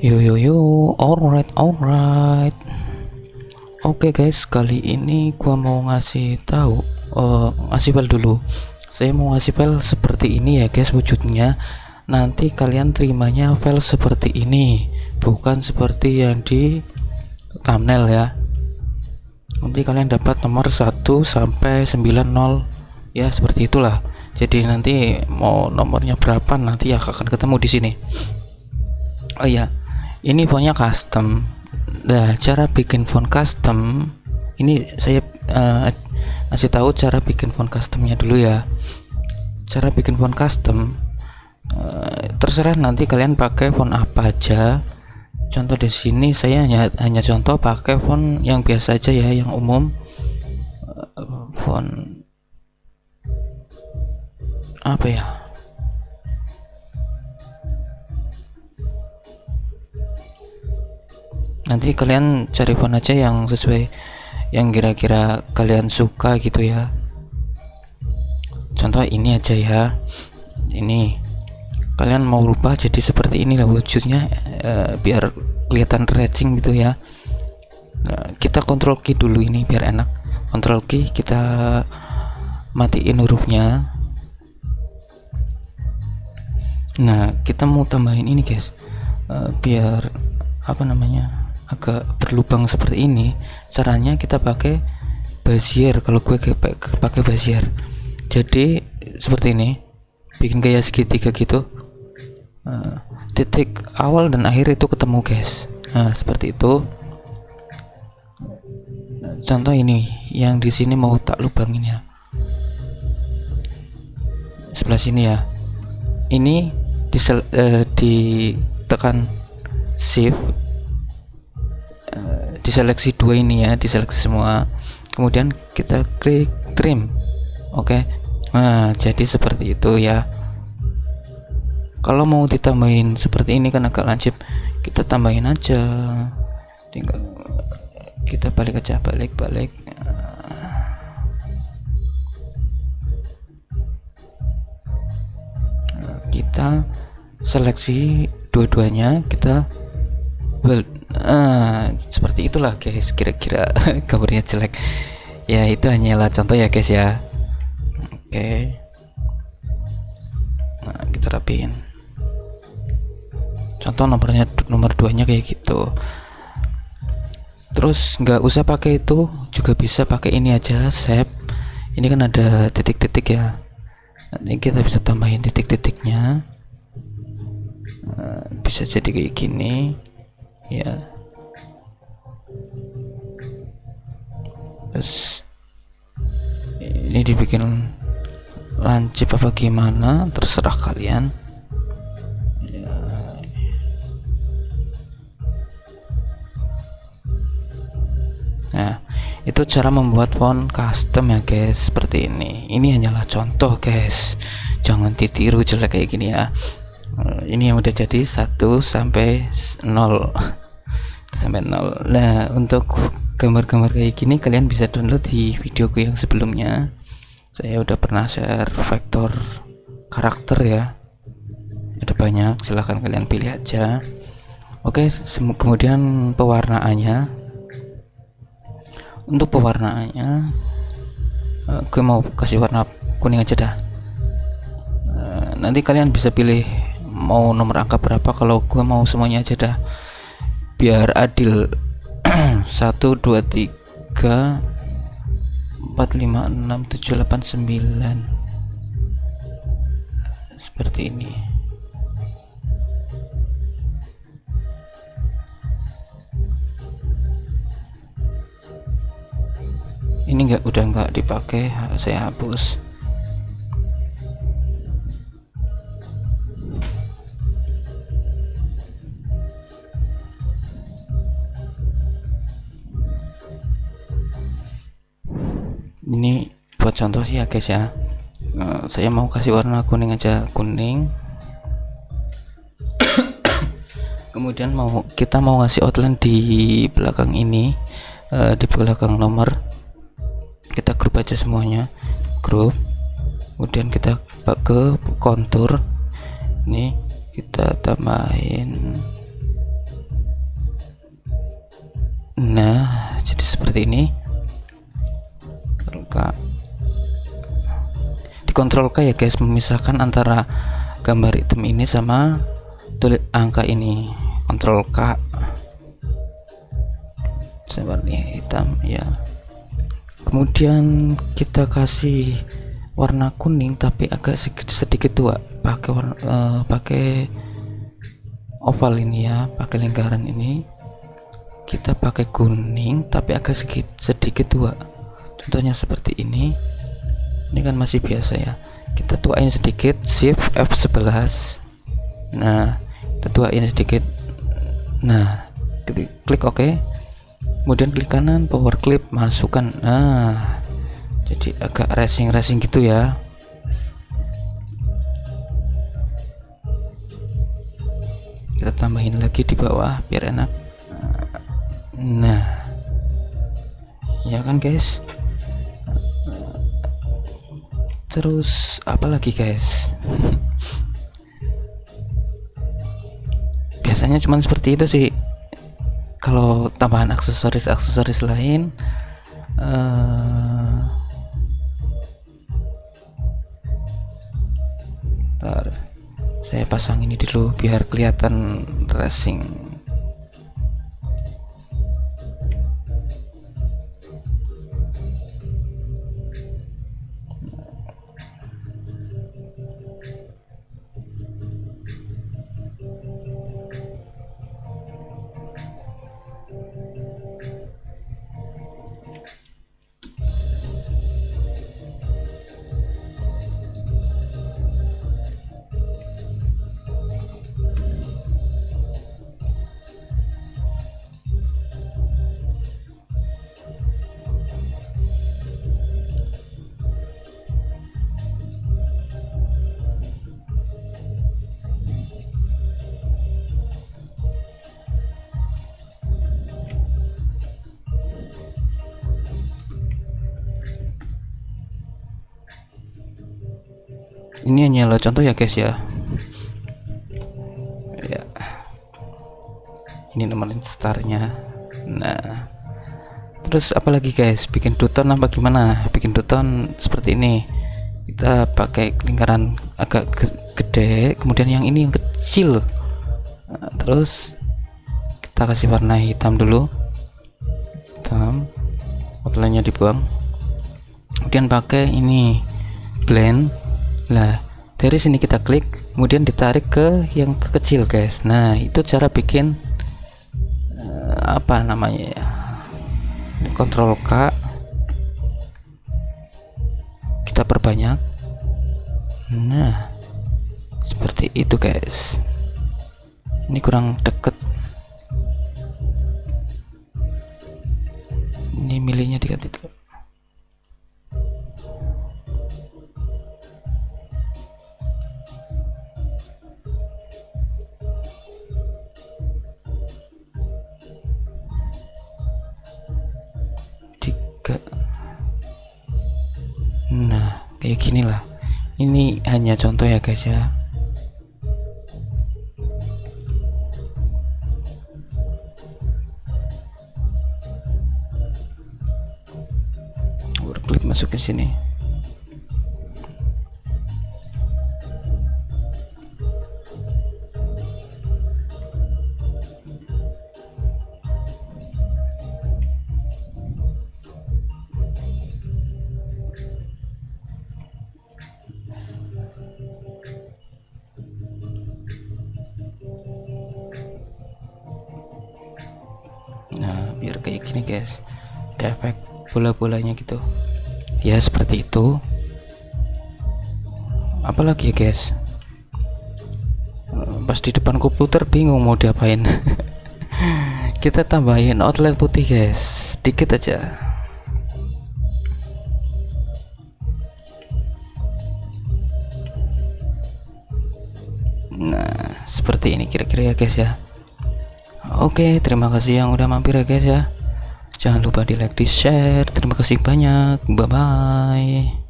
Yo yo yo, alright alright. Oke guys, kali ini gua mau ngasih tahu, ngasih file dulu. Saya mau ngasih file seperti ini ya guys wujudnya. Nanti kalian terimanya file seperti ini, bukan seperti yang di thumbnail ya. Nanti kalian dapat nomor 1 sampai 90 ya, seperti itulah. Jadi nanti mau nomornya berapa nanti ya akan ketemu di sini. Oh iya, ini fontnya custom. Nah, cara bikin font custom ini saya kasih tahu cara bikin font customnya dulu ya. Cara bikin font custom terserah nanti kalian pakai font apa aja. Contoh di sini saya hanya contoh pakai font yang biasa aja ya, yang umum. Font apa ya? Nanti kalian cari font aja yang sesuai, yang kira-kira kalian suka gitu ya. Contoh ini aja ya, ini kalian mau rubah jadi seperti ini lah wujudnya, biar kelihatan racing gitu ya. Nah, kita kontrol key dulu ini biar enak. Kontrol key, kita matiin hurufnya. Nah, kita mau tambahin ini guys, biar apa namanya, agak berlubang seperti ini. Caranya kita pakai bezier. Kalau gue pakai bezier, jadi seperti ini, bikin gaya segitiga gitu. Titik awal dan akhir itu ketemu guys. Nah, seperti itu. Contoh ini yang di sini mau tak lubangin ya, sebelah sini ya. Ini ditekan shift, diseleksi dua ini ya, diseleksi semua, kemudian kita klik trim. Oke. Nah, jadi seperti itu ya. Kalau mau ditambahin seperti ini kan agak lancip, kita tambahin aja, tinggal kita balik aja, balik. Kita seleksi dua-duanya, kita seperti itulah guys, kira-kira gambarnya jelek ya, itu hanyalah contoh ya guys ya. Oke. Nah, kita rapiin. Contoh nomor 2 nya kayak gitu. Terus nggak usah pakai itu, juga bisa pakai ini aja, shape. Ini kan ada titik-titik ya, nanti kita bisa tambahin titik-titiknya. Bisa jadi kayak gini ya. Terus ini dibikin lancip apa gimana, terserah kalian ya. Nah, itu cara membuat font custom ya guys, seperti ini. Ini hanyalah contoh guys, jangan ditiru jelek kayak gini ya. Ini yang udah jadi 1 sampai 0 sampai 0. Nah, untuk gambar-gambar kayak gini kalian bisa download di videoku yang sebelumnya. Saya udah pernah share vektor karakter ya, ada banyak, silahkan kalian pilih aja. Oke, kemudian pewarnaannya. Untuk pewarnaannya, gue mau kasih warna kuning aja dah. Nanti kalian bisa pilih mau nomor angka berapa, kalau gue mau semuanya aja dah biar adil. 1 2 3 4 5 6 7 8 9, seperti ini. Ini udah nggak dipakai, saya hapus. Ini buat contoh sih ya guys ya. Saya mau kasih warna kuning aja, kuning. Kemudian kita mau ngasih outline di belakang ini, di belakang nomor. Kita grup aja semuanya, grup. Kemudian kita ke kontur. Ini kita tambahin seperti ini. Di Ctrl K ya guys, memisahkan antara gambar item ini sama tulis angka ini. Ctrl K seperti hitam ya. Kemudian kita kasih warna kuning tapi agak sedikit tua, pakai oval ini ya, pakai lingkaran ini. Kita pakai kuning tapi agak sedikit tua, contohnya seperti ini. Ini kan masih biasa ya, kita tuain sedikit, shift F11. Nah, kita tuain sedikit. Nah, klik OK, kemudian klik kanan, power clip, masukkan. Nah, jadi agak racing gitu ya. Kita tambahin lagi di bawah biar enak. Nah, ya kan guys. Terus apa lagi guys? Biasanya cuman seperti itu sih. Kalau tambahan aksesoris lain, saya pasang ini dulu biar kelihatan racing. Ini hanyalah contoh ya guys ya. Ya, ini nomor startnya. Nah, terus apalagi guys, bikin duton apa gimana? Bikin duton seperti ini, kita pakai lingkaran agak gede, kemudian yang ini yang kecil. Nah, terus kita kasih warna hitam dulu, hitam, outline-nya dibuang, kemudian pakai ini blend. Nah, dari sini kita klik, kemudian ditarik ke yang kecil guys. Nah, itu cara bikin apa namanya ya, Ctrl K, kita perbanyak. Nah, seperti itu guys. Ini kurang deket, ini milihnya diganti tuh. Nah, kayak gini lah. Ini hanya contoh ya guys ya. Klik masuk ke sini. Nah, biar kayak gini guys, ada efek bola-bolanya gitu ya, seperti itu. Apalagi ya guys, pas di depan komputer bingung mau diapain. Kita tambahin outline putih guys, sedikit aja. Nah, seperti ini kira-kira ya guys ya. Oke, terima kasih yang udah mampir ya guys ya. Jangan lupa di like, di share. Terima kasih banyak. Bye bye.